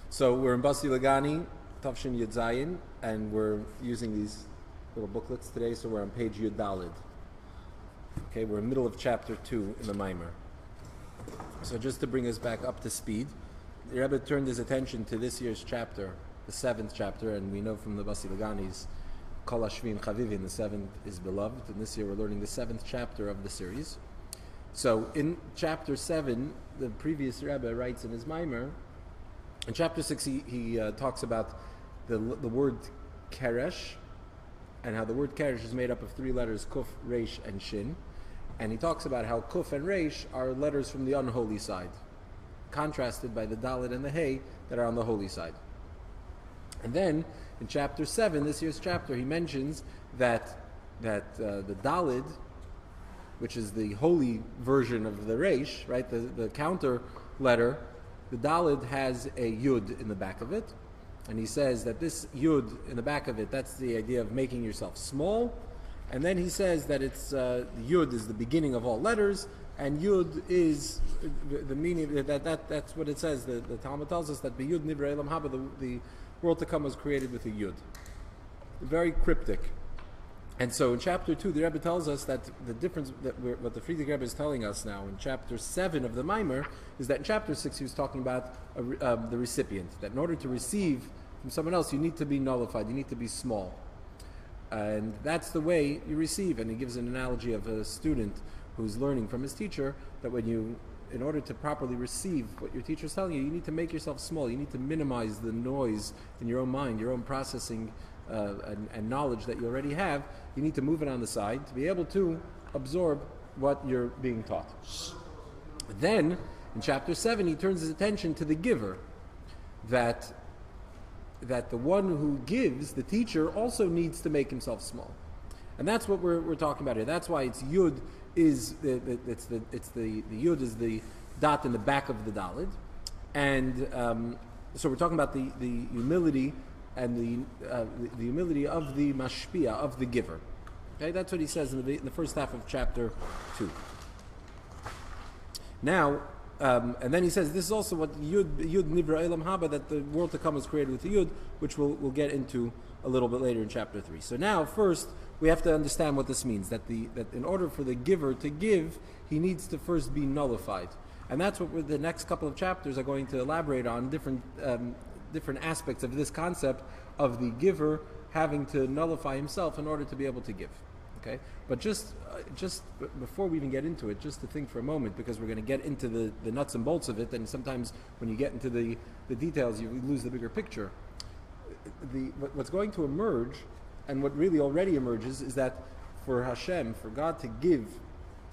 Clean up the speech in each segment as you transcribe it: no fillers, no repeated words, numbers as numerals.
So we're in Basi Legani, Tafshin Yud Zayin, and we're using these little booklets today, so we're on page Yud Dalid. Okay, we're in the middle of chapter 2 in the Maimer. So just to bring us back up to speed, the Rebbe turned his attention to this year's chapter, the 7th chapter, and we know from the Basi Legani's Kol Hashvin Chavivin, the 7th is beloved, and this year we're learning the 7th chapter of the series. So in chapter 7, the previous Rebbe writes in his Maimer, in chapter 6 he talks about the word keresh, and how the word keresh is made up of 3 letters, kuf, resh, and shin. And he talks about how kuf and resh are letters from the unholy side, contrasted by the dalet and the hey that are on the holy side. And then in chapter 7, this year's chapter, he mentions that the dalet, which is the holy version of the resh, right, the counter letter, the dalet has a yud in the back of it. And he says that this yud in the back of it, that's the idea of making yourself small. And then he says that it's yud is the beginning of all letters, and yud is the meaning that's what it says. The Talmud tells us that the yud nivra elam haba, the world to come was created with a yud. Very cryptic. And so in chapter 2, the Rebbe tells us that the difference, what the Friedrich Rebbe is telling us now in chapter 7 of the Maimer, is that in chapter 6 he was talking about the recipient, that in order to receive from someone else, you need to be nullified, you need to be small. And that's the way you receive. And he gives an analogy of a student who's learning from his teacher, that in order to properly receive what your teacher is telling you, you need to make yourself small, you need to minimize the noise in your own mind, your own processing and knowledge that you already have. You need to move it on the side to be able to absorb what you're being taught. Then, in chapter 7, he turns his attention to the giver, that the one who gives, the teacher, also needs to make himself small. And that's what we're talking about here. That's why it's yud is the yud is the dot in the back of the dalid. And so we're talking about the humility and the humility of the mashpia, of the giver. Okay, that's what he says in the first half of chapter 2. Now, and then he says this is also what yud nivra elam haba, that the world to come was created with the yud, which we'll get into a little bit later in chapter 3. So now, first, we have to understand what this means, that in order for the giver to give, he needs to first be nullified. And that's what the next couple of chapters are going to elaborate on, different aspects of this concept of the giver having to nullify himself in order to be able to give. Okay, but just before we even get into it, just to think for a moment, because we're going to get into the nuts and bolts of it, and sometimes when you get into the details, you lose the bigger picture. What's going to emerge, and what really already emerges, is that for Hashem, for God to give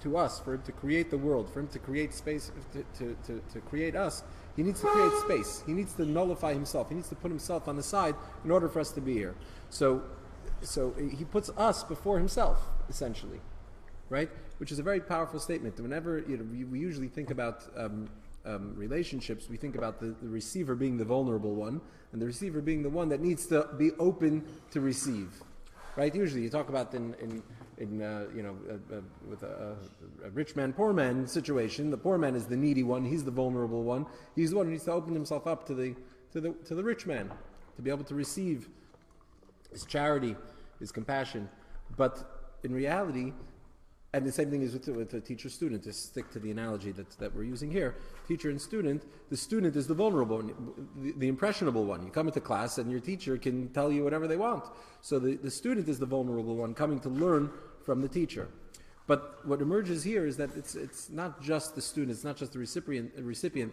to us, for Him to create the world, for Him to create space, to create us, He needs to create space. He needs to nullify Himself. He needs to put Himself on the side in order for us to be here. So He puts us before Himself, essentially, right? Which is a very powerful statement. Whenever we usually think about relationships, we think about the receiver being the vulnerable one, and the receiver being the one that needs to be open to receive, right? Usually, you talk about with a rich man, poor man situation. The poor man is the needy one. He's the vulnerable one. He's the one who needs to open himself up to the rich man, to be able to receive his charity, his compassion. But in reality, and the same thing is with the teacher-student, to stick to the analogy that we're using here, teacher and student, the student is the vulnerable one, the impressionable one. You come into class and your teacher can tell you whatever they want. So the student is the vulnerable one coming to learn from the teacher. But what emerges here is that it's not just the student, it's not just the recipient.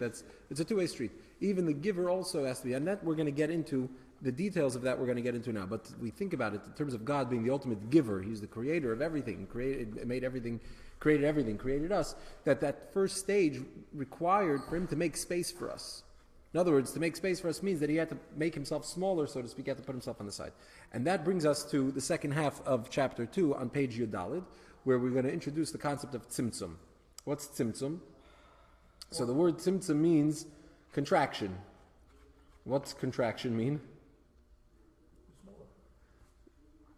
It's a two-way street. Even the giver also has to be, and that we're going to get into. The details of that we're going to get into now, but we think about it in terms of God being the ultimate giver. He's the creator of everything, created us, that first stage required for Him to make space for us. In other words, to make space for us means that He had to make Himself smaller, so to speak. He had to put Himself on the side. And that brings us to the second half of chapter 2 on page Yud Daled, where we're going to introduce the concept of tzimtzum. What's tzimtzum? So the word tzimtzum means contraction. What's contraction mean?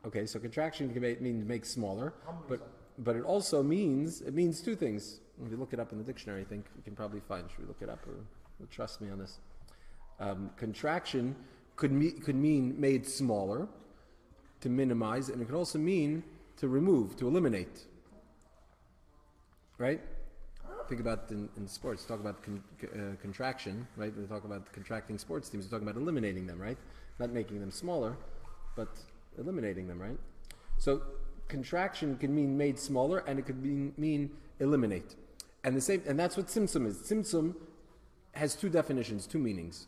Okay, so contraction can mean make smaller, but it also means two things. If you look it up in the dictionary, I think you can probably find. Should we look it up, or trust me on this? Contraction could mean made smaller, to minimize, and it could also mean to remove, to eliminate. Right? Think about in sports, talk about contraction, right? We talk about contracting sports teams, we're talking about eliminating them, right? Not making them smaller, but eliminating them, right? So contraction can mean made smaller, and it could mean eliminate. And that's what tzimtzum is. Tzimtzum has two definitions, two meanings.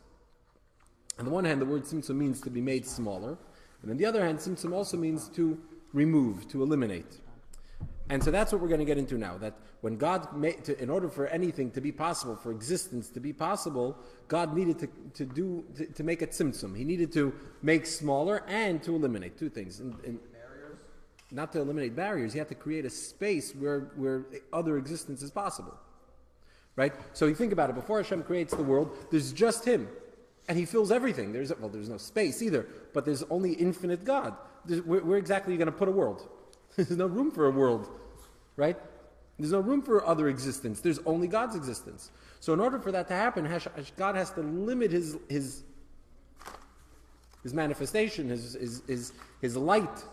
On the one hand, the word tzimtzum means to be made smaller, and on the other hand, tzimtzum also means to remove, to eliminate. And so that's what we're going to get into now, that when God in order for anything to be possible, for existence to be possible, God needed to make a tzimtzum. He needed to make smaller and to eliminate two things. Barriers? Not to eliminate barriers, he had to create a space where other existence is possible. Right? So you think about it, before Hashem creates the world, there's just him. And he fills everything. There's no space either, but there's only infinite God. Where exactly are you going to put a world? There's no room for a world, right? There's no room for other existence. There's only God's existence. So in order for that to happen, God has to limit his manifestation, his light,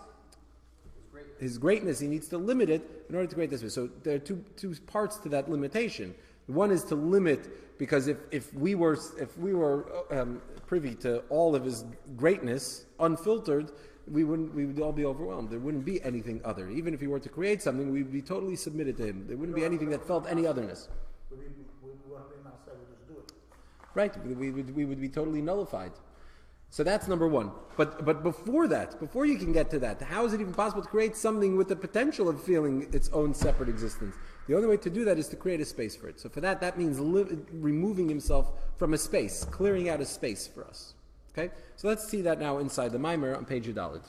his greatness. He needs to limit it in order to create this. So there are two parts to that limitation. One is to limit, because if we were privy to all of his greatness, unfiltered, we would all be overwhelmed. There wouldn't be anything other. Even if he were to create something, we'd be totally submitted to him. There wouldn't be anything that felt any otherness. Right, we would be totally nullified. So that's number one. But before that, before you can get to that, how is it even possible to create something with the potential of feeling its own separate existence? The only way to do that is to create a space for it. So for that means removing himself from a space, clearing out a space for us. Okay? So let's see that now inside the Maimer on page Yudalit.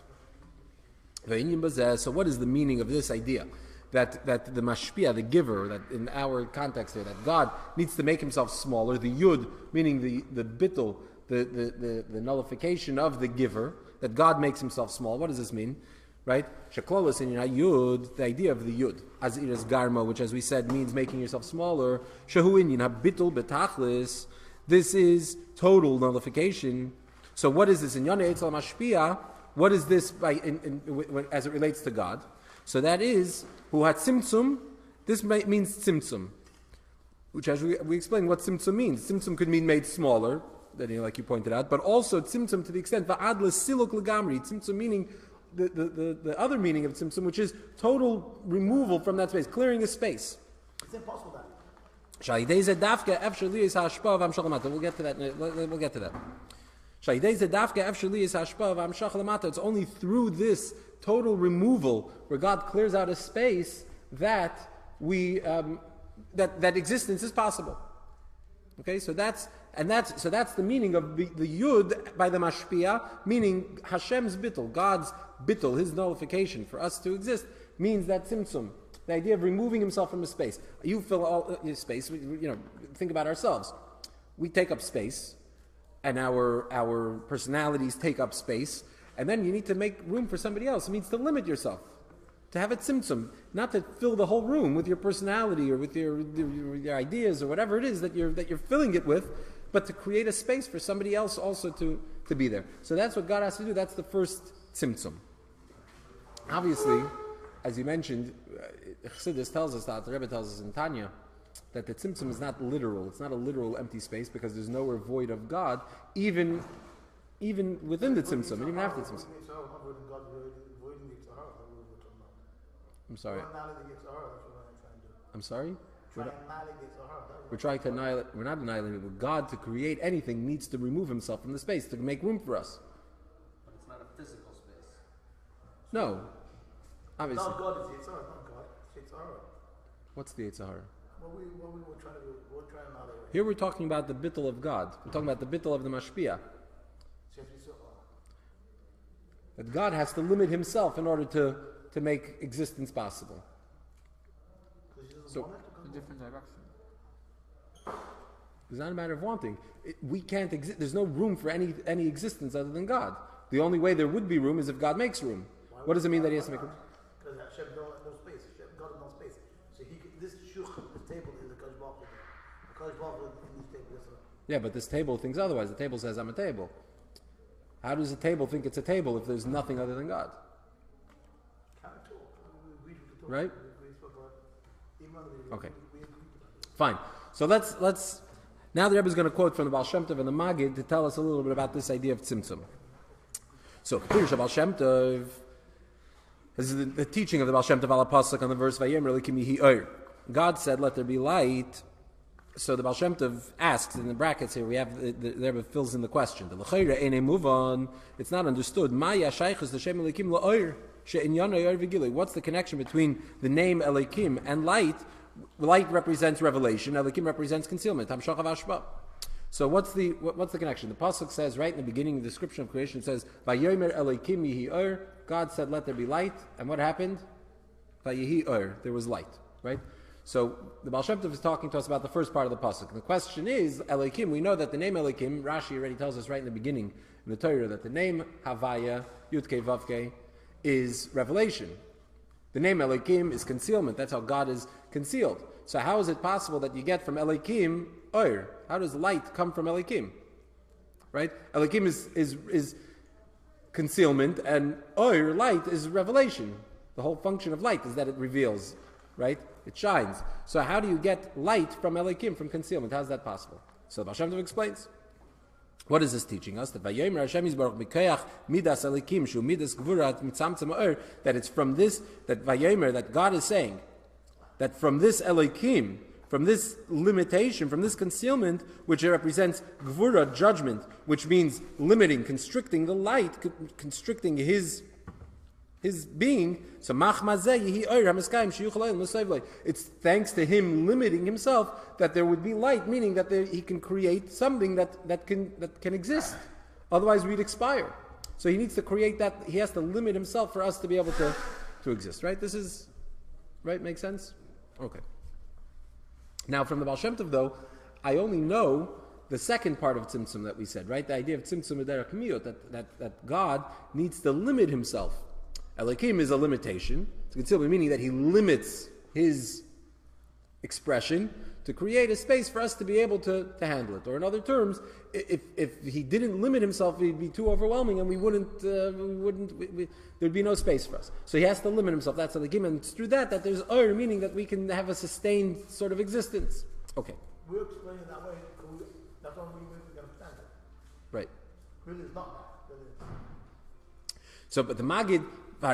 So what is the meaning of this idea? That the mashpia, the giver, that in our context here, that God needs to make himself smaller, the yud, meaning the bittul, the nullification of the giver, that God makes himself small. What does this mean? Right? Sheklolos in yud, the idea of the yud, as iras garma, which as we said means making yourself smaller. Shehu inyan habitul betachlis. This is total nullification. So what is this in Yonei Eitzel Mashpia? What is this as it relates to God? So that is who had tzimtzum. This means tzimtzum, which as we explained what tzimtzum means. Tzimtzum could mean made smaller, like you pointed out, but also tzimtzum to the extent va'ad lesiluk legamri. Tzimtzum meaning the other meaning of tzimtzum, which is total removal from that space, clearing a space. It's impossible that. We'll get to that. We'll get to that. It's only through this total removal, where God clears out a space, that that existence is possible. Okay, so that's the meaning of the yud by the mashpia, meaning Hashem's bittul, God's bittul, his nullification for us to exist, means that tzimtzum, the idea of removing himself from a space. You fill all your space. Think about ourselves. We take up space, and our personalities take up space, and then you need to make room for somebody else. It means to limit yourself, to have a tzimtzum, not to fill the whole room with your personality or with your ideas or whatever it is that you're filling it with, but to create a space for somebody else also to be there. So that's what God has to do. That's the first tzimtzum. Obviously, as you mentioned, Chassidus tells us that, the Rebbe tells us in Tanya, that the tzimtzum is not literal. It's not a literal empty space, because there's nowhere void of God, even within the tzimtzum, and even after the tzimtzum. I'm sorry. I'm sorry? We're trying to annihilate. We're not annihilating. But God, to create anything, needs to remove himself from the space to make room for us. But it's not a physical space. No. Obviously. No, God is Yitzhar, not God. It's Yitzhar. What's the Yitzhar? What we were trying to do. Here we're talking about the bittul of God. We're talking about the bittul of the mashpia. That God has to limit himself in order to make existence possible. So, a different direction. It's not a matter of wanting. We can't exist. There's no room for any existence other than God. The only way there would be room is if God makes room. What does it mean that he has to make room? Because Hashem no space. God has no space. So this table is the Kosh Baruch. The Kosh Baruch in this table. Yeah, but this table thinks otherwise. The table says, I'm a table. How does a table think it's a table if there's nothing other than God? Right? Okay. Fine. So let's now the Rebbe is going to quote from the Baal Shem Tov and the Magid to tell us a little bit about this idea of tzimtzum. So Pirush Baal Shem Tov, this is the teaching of the Baal Shem Tov ala pasuk on the verse Vayemer Elokim Yehi Or. God said, "Let there be light." So the Baal Shem Tov asks in the brackets here. We have the Rebbe fills in the question. The L'chayra Einei Muvan. It's not understood. Maya Shaychus L'Shem Elokim La'Or. What's the connection between the name Elokim and light? Light represents revelation. Elokim represents concealment. So what's the connection? The pasuk says right in the beginning of the description of creation, it says, "Vayomer Elokim Yehi Or." God said, "Let there be light," and what happened? Vayehi Or. There was light. Right. So the Baal Shem Tov is talking to us about the first part of the pasuk. The question is Elokim. We know that the name Elokim, Rashi already tells us right in the beginning in the Torah that the name Havaya Yudke Vavke is revelation. The name Elokim is concealment. That's how God is concealed. So how is it possible that you get from Elokim Or? How does light come from Elokim? Right? Elokim is concealment, and Or, light, is revelation. The whole function of light is that it reveals, right? It shines. So how do you get light from Elokim, from concealment? How is that possible? So the Baal Shem Tov explains. What is this teaching us? That Vayomer Hashem Yisbarach Mikoyach Midas Elokim Shu Midas Gvurat Mitzamtzem Or, that it's from this, that Vayomer, that God is saying, that from this Elokim, from this limitation, from this concealment, which represents Gvura, judgment, which means limiting, constricting the light, constricting his being. So it's thanks to him limiting himself that there would be light, meaning that he can create something that can exist. Otherwise we'd expire. So he needs to create that. He has to limit himself for us to be able to exist. Right? This is right. Makes sense? Okay. Now from the Baal Shem Tov though, I only know the second part of tzimtzum that we said. Right? The idea of tzimtzum derech miyot, that God needs to limit himself. Elokim is a limitation. It's concealment, meaning that he limits his expression to create a space for us to be able to handle it. Or in other terms, if he didn't limit himself, it'd be too overwhelming, and there'd be no space for us. So he has to limit himself. That's Elokim, and it's through that there's Ur, meaning that we can have a sustained sort of existence. Okay. We're explaining it that way because that's the only way we can understand it. Right. Really, it's not that. Really. So, but the Magid. The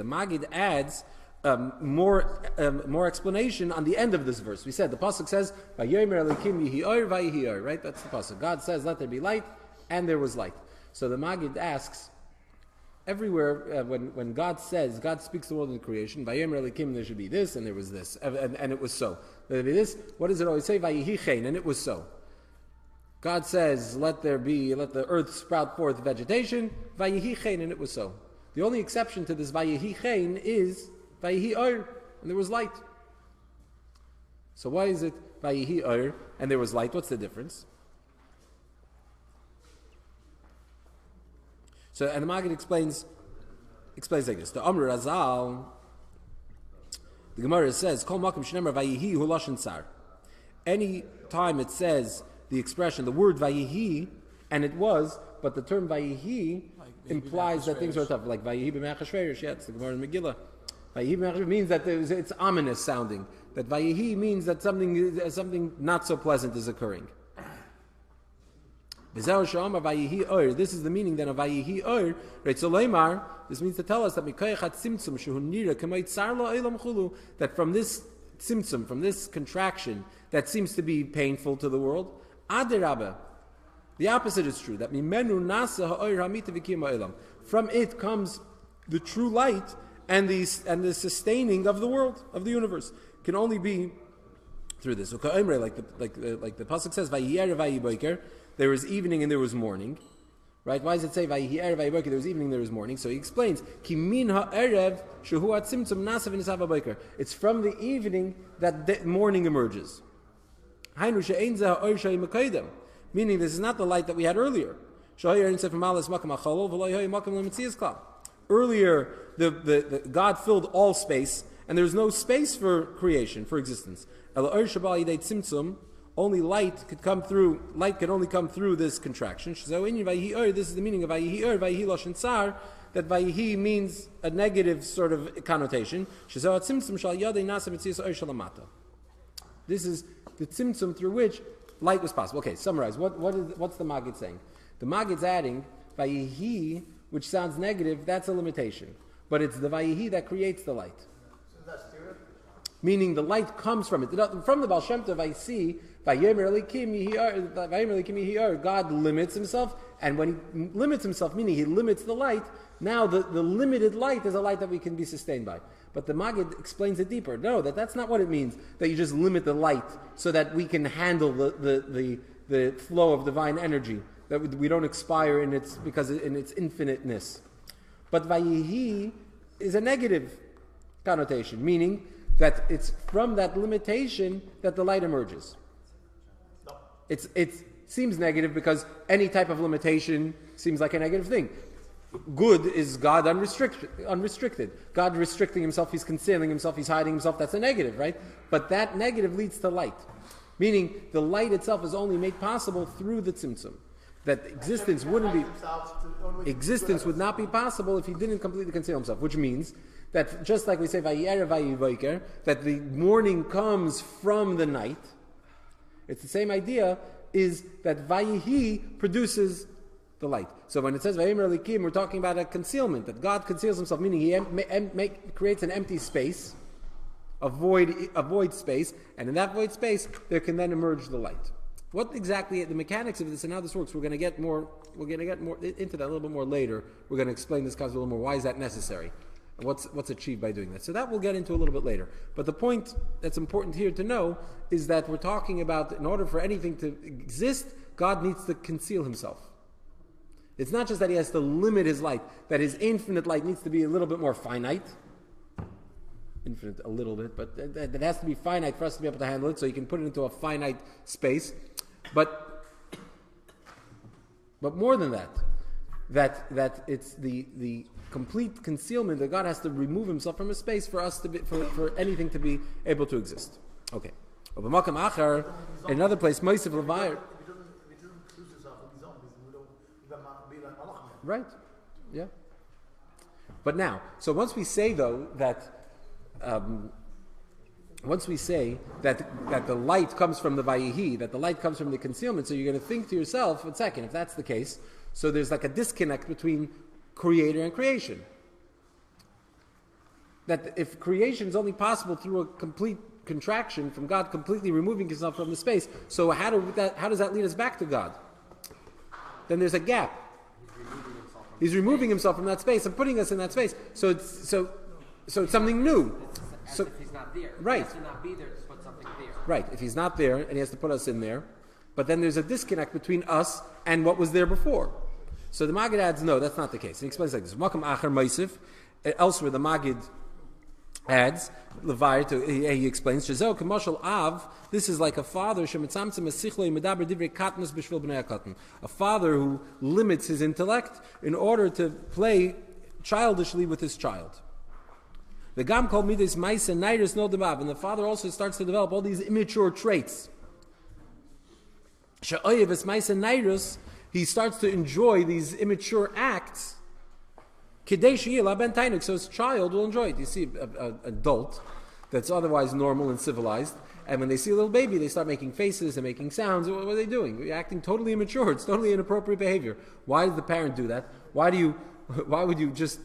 Magid adds more explanation on the end of this verse. We said the pasuk says, "Vayomer Elokim Yehi Or, Vayehi Or." Right, that's the pasuk. God says, "Let there be light," and there was light. So the Magid asks, everywhere when God says, God speaks the world in creation, "Vayomer Elokim," there should be this, and there was this, and it was so. There be this. What does it always say? "Vayehi Chen," and it was so. God says, let the earth sprout forth vegetation, Vayehi Chen, and it was so. The only exception to this Vayehi Chen is Vayehi Or, and there was light. So why is it Vayehi Or, and there was light? What's the difference? So, and the Maggid explains like this. The Amr Razal, the Gemara says, Kol Makom Shnemer Vayehi Hu Lashon Tsar. Any time it says the expression, the word Vayehi, and it was, but the term Vayehi implies that things are tough, like Vayehi b'Mechashverosh. Yeah, it's the Gemara in Megillah. Vayehi b'Mechashverosh means that it's ominous sounding. That Vayehi means that something not so pleasant is occurring. This is the meaning then of Vayehi Or. Right, so Leimar, this means to tell us that that from this tzimtzum, from this contraction that seems to be painful to the world, Adirabah, the opposite is true. That from it comes the true light and the sustaining of the world, of the universe. Can only be through this. Like the pasuk says, there was evening and there was morning. Right? Why does it say there was evening, there was morning? So he explains, it's from the evening that the morning emerges. Meaning this is not the light that we had earlier. Earlier, the God filled all space, and there's no space for creation, for existence. Only light could come through. Light can only come through this contraction. This is the meaning of vayihi vayihi loshen tsar. That vayihi means a negative sort of connotation. This is the tzimtzum through which light was possible. Okay, summarize. What's the Maggid saying? The Maggid's adding vayihi, which sounds negative. That's a limitation, but it's the vayihi that creates the light. Meaning the light comes from it. From the Baal Shem Tov, I see God limits himself, and when he limits himself, meaning he limits the light, now the limited light is a light that we can be sustained by. But the Maggid explains it deeper. No, that's not what it means, that you just limit the light so that we can handle the flow of divine energy, that we don't expire in its infiniteness. But Vayihi is a negative connotation, meaning that it's from that limitation that the light emerges. It seems negative because any type of limitation seems like a negative thing. Good is God unrestricted. God restricting himself, he's concealing himself, he's hiding himself, that's a negative, right? But that negative leads to light. Meaning the light itself is only made possible through the tzimtzum. That existence would not be possible if he didn't completely conceal himself, which means that just like we say that the morning comes from the night, it's the same idea, is that Vayihi produces the light. So when it says Vayimer Elikim, we're talking about a concealment, that God conceals himself, meaning he creates an empty space, a void space, and in that void space there can then emerge the light. What exactly the mechanics of this and how this works, we're going to get more into that a little bit more later. We're going to explain this concept a little more. Why is that necessary? And what's achieved by doing that? So that we'll get into a little bit later. But the point that's important here to know is that we're talking about, in order for anything to exist, God needs to conceal himself. It's not just that he has to limit his light, that his infinite light needs to be a little bit more finite. Infinite a little bit, but it has to be finite for us to be able to handle it, so you can put it into a finite space. But more than that it's the complete concealment that God has to remove himself from a space for us to be, for anything to be able to exist. Okay. In another place, Moisef Levayr. Right. Yeah. But now, so once we say though that the light comes from the Vayihi, that the light comes from the concealment, so you're going to think to yourself, one second, if that's the case, so there's like a disconnect between creator and creation. That if creation is only possible through a complete contraction from God completely removing himself from the space, so how does that lead us back to God? Then there's a gap. He's removing himself from that space and putting us in that space. So it's something new. So if he's not there, right. He has to not be there to put something there. Right. If he's not there and he has to put us in there, but then there's a disconnect between us and what was there before. So the Maggid adds, no, that's not the case. He explains like this. Makam Acher Meisif. Elsewhere, the Maggid adds, he explains, Shazel Kamashal Av, this is like a father, a father who limits his intellect in order to play childishly with his child. The Gam called me this Maisa Nairis no Debab, and the father also starts to develop all these immature traits. Sha'oyev es Maisa Nairis, he starts to enjoy these immature acts. So his child will enjoy it. You see an adult that's otherwise normal and civilized, and when they see a little baby, they start making faces and making sounds. What are they doing? They're acting totally immature. It's totally inappropriate behavior. Why does the parent do that? Why would you just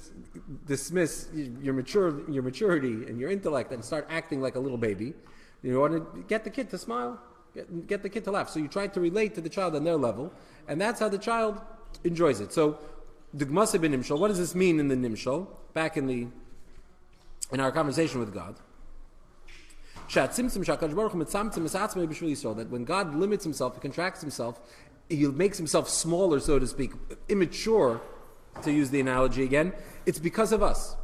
dismiss your maturity and your intellect and start acting like a little baby? You want to get the kid to smile, get the kid to laugh. So you try to relate to the child on their level, and that's how the child enjoys it. So the Gmasa ben Nimshal, what does this mean in the Nimshal? Back in our conversation with God. That when God limits himself, he contracts himself, he makes himself smaller, so to speak, immature, to use the analogy again, it's because of us.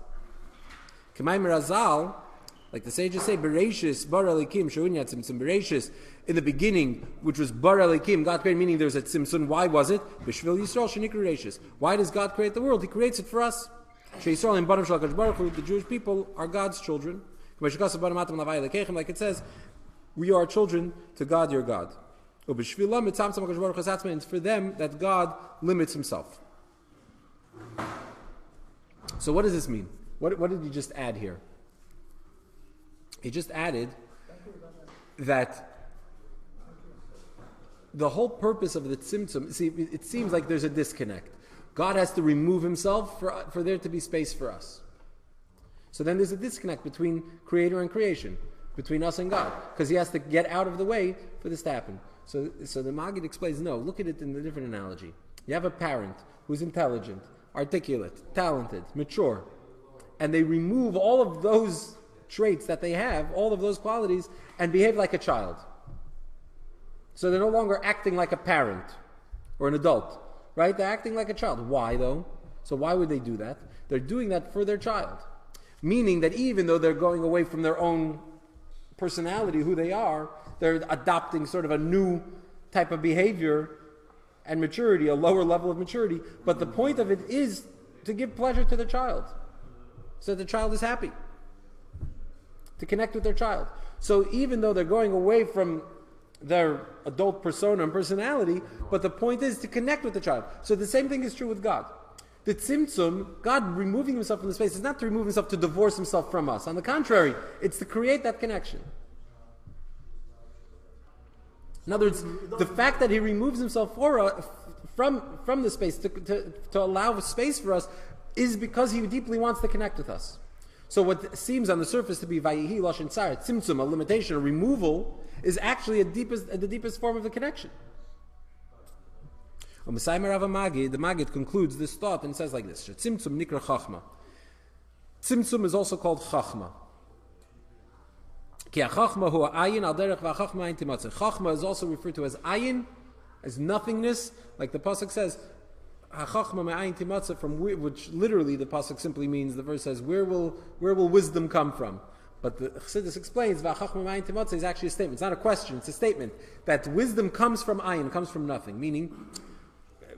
Like the sages say, Bereshis, Bar Elikim, Shouinyat Tzimtzum, Bereshis, in the beginning, which was Bar Elikim, God created, meaning there was a Tzimtzum. Why was it? Bishvil Yisrael, Shenikra Bereshis. Why does God create the world? He creates it for us. She Yisrael and Baram Shalakash Baruch Hu, the Jewish people are God's children. Like it says, we are children to God, your God. And it's for them that God limits himself. So what does this mean? What did he just add here? He just added that the whole purpose of the tzimtzum, see, it seems like there's a disconnect. God has to remove himself for there to be space for us. So then there's a disconnect between creator and creation, between us and God, because he has to get out of the way for this to happen. So the Maggid explains, no, look at it in a different analogy. You have a parent who's intelligent, articulate, talented, mature, and they remove all of those traits that they have, all of those qualities, and behave like a child. So they're no longer acting like a parent or an adult, right? They're acting like a child. Why, though? So why would they do that? They're doing that for their child. Meaning that even though they're going away from their own personality, who they are, they're adopting sort of a new type of behavior and maturity, a lower level of maturity. But the point of it is to give pleasure to the child, so that the child is happy, to connect with their child. So even though they're going away from their adult persona and personality, but the point is to connect with the child. So the same thing is true with God. The tzimtzum, God removing himself from the space, is not to remove himself to divorce himself from us. On the contrary, it's to create that connection. In other words, the fact that he removes himself from the space to allow space for us is because he deeply wants to connect with us. So what seems on the surface to be vayihi lashon tsar, tzimtzum, a limitation, a removal, is actually the deepest form of the connection. The Maggid concludes this thought and says like this: Tzimtzum nikra chachma. Tzimtzum is also called chachma. Chachma is also referred to as ayin, as nothingness, like the pasuk says, from which literally the pasuk simply means, the verse says, where will wisdom come from? But the Chassidus explains, is actually a statement. It's not a question, it's a statement that wisdom comes from ayin, comes from nothing. Meaning,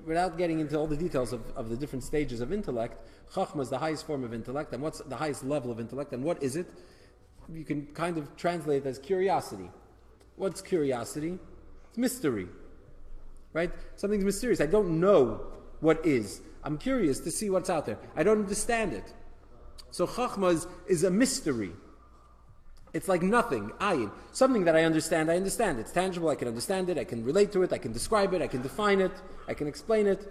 without getting into all the details of the different stages of intellect, chachma is the highest form of intellect, and what's the highest level of intellect, and what is it? You can kind of translate it as curiosity. What's curiosity? It's mystery, right? Something's mysterious. I don't know what is. I'm curious to see what's out there. I don't understand it. So chachma is a mystery. It's like nothing, ayin. Something that I understand. It's tangible, I can understand it, I can relate to it, I can describe it, I can define it, I can explain it.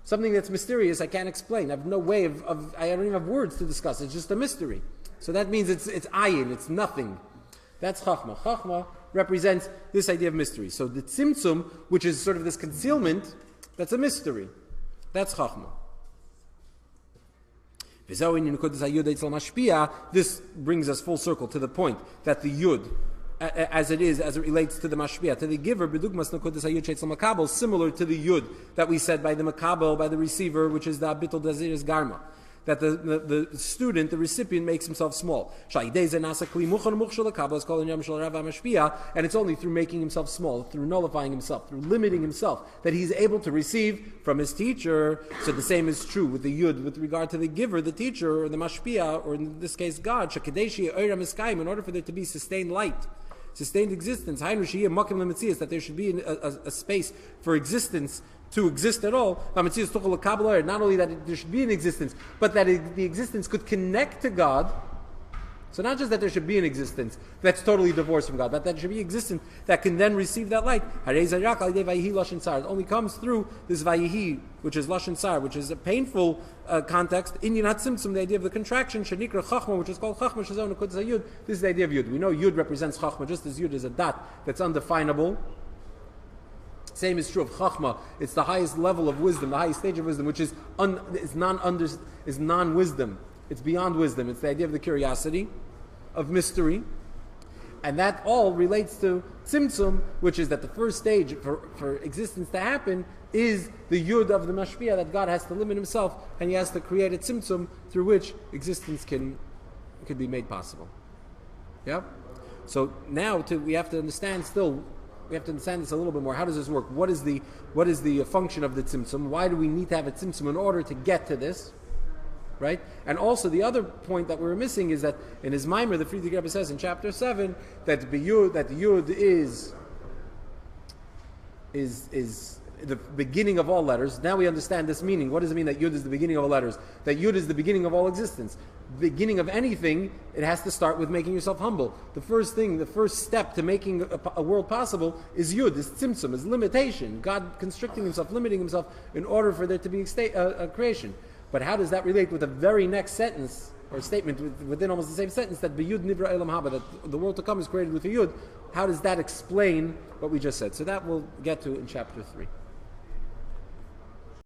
Something that's mysterious, I can't explain. I have no way I don't even have words to discuss. It's just a mystery. So that means it's ayin, it's nothing. That's chachma. Chachma represents this idea of mystery. So the tzimtzum, which is sort of this concealment, that's a mystery. That's chachma. This brings us full circle to the point that the yud, as it relates to the mashpia, to the giver, similar to the yud that we said by the makabel, by the receiver, which is the abitul daziris garma. That the student, the recipient, makes himself small. And it's only through making himself small, through nullifying himself, through limiting himself, that he's able to receive from his teacher. So the same is true with the yud, with regard to the giver, the teacher, or the mashpia, or in this case God. In order for there to be sustained light, sustained existence, that there should be a space for existence to exist at all, not only that there should be an existence, but that the existence could connect to God. So not just that there should be an existence that's totally divorced from God, but that there should be existence that can then receive that light. It only comes through this vayihi, which is lashon sar, which is a painful context. Inyan hatzimtzum, the idea of the contraction, shenikra chachma, which is called chachma shazon nekudas hayud. This is the idea of yud. We know yud represents chachma, just as yud is a dot that's undefinable. Same is true of chachma. It's the highest level of wisdom, the highest stage of wisdom, which is non-wisdom. It's beyond wisdom. It's the idea of the curiosity, of mystery. And that all relates to tzimtzum, which is that the first stage for existence to happen is the yud of the mashpia, that God has to limit himself, and he has to create a tzimtzum through which existence can be made possible. Yeah? So now we have to understand this a little bit more. How does this work? What is the function of the tzimtzum? Why do we need to have a tzimtzum in order to get to this? right? And also the other point that we're missing is that in his Maimer, the Friedrich Rebbe says in chapter 7 that Yud is the beginning of all letters. Now we understand this meaning. What does it mean that Yud is the beginning of all letters? That Yud is the beginning of all existence. Beginning of anything, it has to start with making yourself humble. The first step to making a world possible is Yud, is tzimtzum, is limitation. God constricting himself, limiting himself in order for there to be a creation. But how does that relate with the very next sentence, or statement within almost the same sentence, that B'Yud Nivra Elam Haba, that the world to come is created with a Yud? How does that explain what we just said? So that we'll get to in chapter 3.